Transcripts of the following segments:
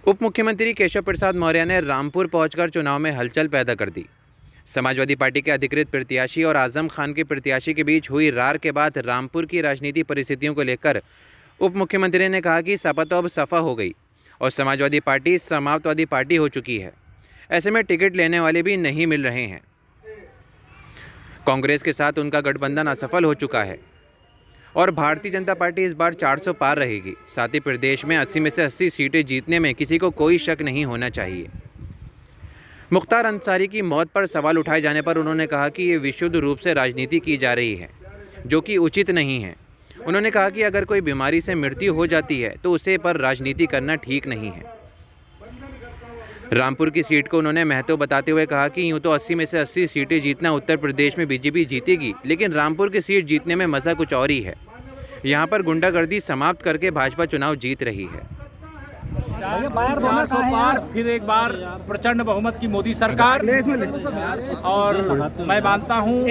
उप मुख्यमंत्री केशव प्रसाद मौर्य ने रामपुर पहुंचकर चुनाव में हलचल पैदा कर दी। समाजवादी पार्टी के अधिकृत प्रत्याशी और आजम खान के प्रत्याशी के बीच हुई रार के बाद रामपुर की राजनीतिक परिस्थितियों को लेकर उप मुख्यमंत्री ने कहा कि सपा तो अब सफा हो गई और समाजवादी पार्टी समाजवादी पार्टी हो चुकी है। ऐसे में टिकट लेने वाले भी नहीं मिल रहे हैं। कांग्रेस के साथ उनका गठबंधन असफल हो चुका है और भारतीय जनता पार्टी इस बार 400 पार रहेगी। साथ ही प्रदेश में 80 में से 80 सीटें जीतने में किसी को कोई शक नहीं होना चाहिए। मुख्तार अंसारी की मौत पर सवाल उठाए जाने पर उन्होंने कहा कि ये विशुद्ध रूप से राजनीति की जा रही है, जो कि उचित नहीं है। उन्होंने कहा कि अगर कोई बीमारी से मृत्यु हो जाती है तो उसे पर राजनीति करना ठीक नहीं है। रामपुर की सीट को उन्होंने महत्व बताते हुए कहा कि यूँ तो 80 में से 80 सीटें जीतना उत्तर प्रदेश में बीजेपी जीतेगी, लेकिन रामपुर की सीट जीतने में मज़ा कुछ और ही है। यहाँ पर गुंडागर्दी समाप्त करके भाजपा चुनाव जीत रही है। 400 पार, फिर एक बार प्रचंड बहुमत की मोदी सरकार। और मैं मानता हूँ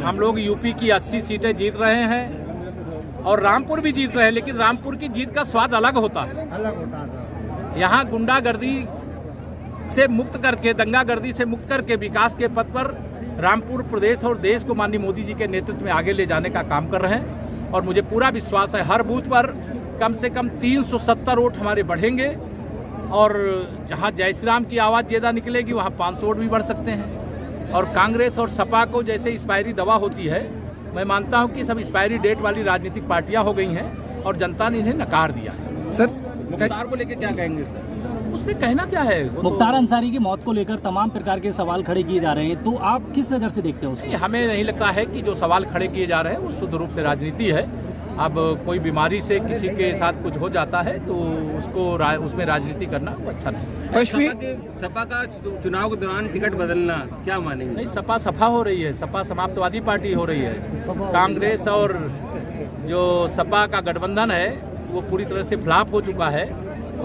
हम लोग यूपी की 80 सीटें जीत रहे हैं और रामपुर भी जीत रहे हैं, लेकिन रामपुर की जीत का स्वाद अलग होता है। यहाँ गुंडागर्दी से मुक्त करके, दंगागर्दी से मुक्त करके विकास के पथ पर रामपुर प्रदेश और देश को माननीय मोदी जी के नेतृत्व में आगे ले जाने का काम कर रहे हैं। और मुझे पूरा विश्वास है हर बूथ पर कम से कम 370 वोट हमारे बढ़ेंगे और जहाँ जय श्री राम की आवाज़ ज़्यादा निकलेगी वहाँ 500 वोट भी बढ़ सकते हैं। और कांग्रेस और सपा को जैसे एक्सपायरी दवा होती है, मैं मानता हूँ कि सब एक्सपायरी डेट वाली राजनीतिक पार्टियाँ हो गई हैं और जनता ने इन्हें नकार दिया। सर, मुख्तार को लेकर क्या कहेंगे सर? उसमें कहना क्या है? मुख्तार अंसारी की मौत को लेकर तमाम प्रकार के सवाल खड़े किए जा रहे हैं, तो आप किस नज़र से देखते हैं उसको? हमें नहीं लगता है कि जो सवाल खड़े किए जा रहे हैं वो शुद्ध रूप से राजनीति है। अब कोई बीमारी से किसी के साथ कुछ हो जाता है तो उसको उसमें राजनीति करना अच्छा नहीं। सपा का चुनाव के दौरान टिकट बदलना क्या मानेंगे? नहीं, सपा सफा हो रही है, सपा समाजवादी पार्टी हो रही है। कांग्रेस और जो सपा का गठबंधन है वो पूरी तरह से फ्लॉप हो चुका है।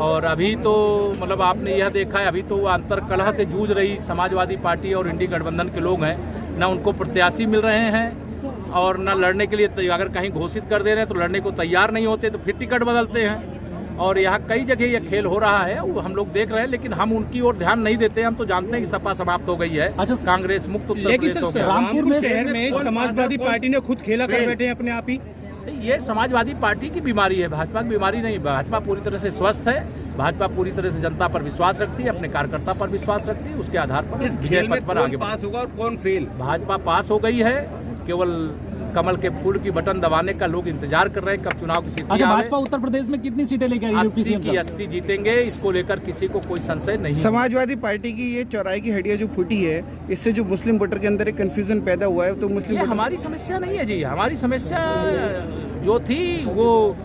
और अभी तो मतलब आपने यह देखा है, अभी तो वो अंतर कलह से जूझ रही समाजवादी पार्टी और इंडी गठबंधन के लोग हैं। ना उनको प्रत्याशी मिल रहे हैं और ना लड़ने के लिए, अगर कहीं घोषित कर दे रहे हैं तो लड़ने को तैयार नहीं होते तो फिर टिकट बदलते हैं। और यहाँ कई जगह यह खेल हो रहा है, वो हम लोग देख रहे हैं, लेकिन हम उनकी ओर ध्यान नहीं देते। हम तो जानते हैं कि सपा समाप्त हो गई है। कांग्रेस मुक्त उत्तर प्रदेश हो गया। रामपुर शहर में समाजवादी पार्टी ने खुद खेला कर बैठे हैं अपने आप ही। ये समाजवादी पार्टी की बीमारी है, भाजपा की बीमारी नहीं। भाजपा पूरी तरह से स्वस्थ है। भाजपा पूरी तरह से जनता पर विश्वास रखती है, अपने कार्यकर्ता पर विश्वास रखती है। उसके आधार पर इस खेल में कौन पास होगा और कौन फेल? भाजपा पास हो गई है। केवल कमल के फूल की बटन दबाने का लोग इंतजार कर रहे हैं कब चुनाव की सीटें। अच्छा, भाजपा उत्तर प्रदेश में कितनी सीटें लेकर 80 की 80 जीतेंगे, इसको लेकर किसी को कोई संशय नहीं। समाजवादी पार्टी की ये चौराहे की हड्डियां जो फूटी है, इससे जो मुस्लिम वोटर के अंदर एक कंफ्यूजन पैदा हुआ है, तो मुस्लिम हमारी समस्या नहीं है जी। हमारी समस्या जो थी वो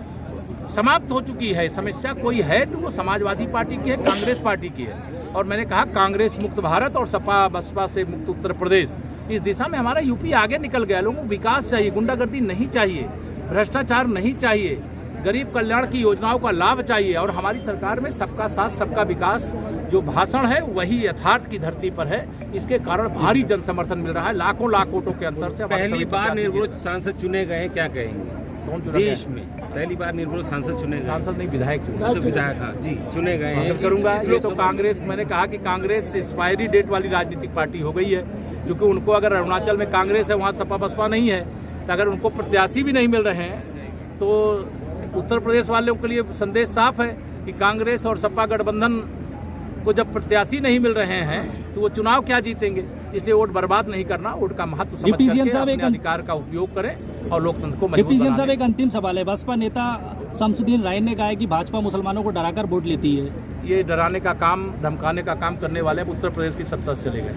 समाप्त हो चुकी है। समस्या कोई है तो वो समाजवादी पार्टी की है, कांग्रेस पार्टी की है। और मैंने कहा कांग्रेस मुक्त भारत और सपा बसपा से मुक्त उत्तर प्रदेश, इस दिशा में हमारा यूपी आगे निकल गया। लोगों को विकास चाहिए, गुंडागर्दी नहीं चाहिए, भ्रष्टाचार नहीं चाहिए, गरीब कल्याण की योजनाओं का लाभ चाहिए। और हमारी सरकार में सबका साथ सबका विकास जो भाषण है वही यथार्थ की धरती पर है। इसके कारण भारी जन समर्थन मिल रहा है, लाखों लाख वोटों के अंतर से। पहली बार निर्विरोध सांसद चुने गए, क्या कहेंगे? कौन चुना देश में पहली बार निर्विरोध सांसद चुने गए? सांसद नहीं, विधायक चुने। विधायक, हाँ जी, चुने गए हैं। करूंगा ये तो कांग्रेस, मैंने कहा कि कांग्रेस एक्सपायरी डेट वाली राजनीतिक पार्टी हो गई है। क्योंकि उनको अगर अरुणाचल में कांग्रेस है, वहाँ सपा बसपा नहीं है, तो अगर उनको प्रत्याशी भी नहीं मिल रहे हैं तो उत्तर प्रदेश वालों के लिए संदेश साफ है कि कांग्रेस और सपा गठबंधन को जब प्रत्याशी नहीं मिल रहे हैं तो वो चुनाव क्या जीतेंगे। इसलिए वोट बर्बाद नहीं करना, वोट का महत्व समझ करके अपने अधिकार का उपयोग करें और लोकतंत्र को मजबूत बनाएं। साहब, एक अंतिम सवाल है। बसपा नेता शमसुद्दीन राय ने कहा है कि भाजपा मुसलमानों को डराकर वोट लेती है। ये डराने का काम, धमकाने का काम करने वाले उत्तर प्रदेश की सत्ता से चले गए।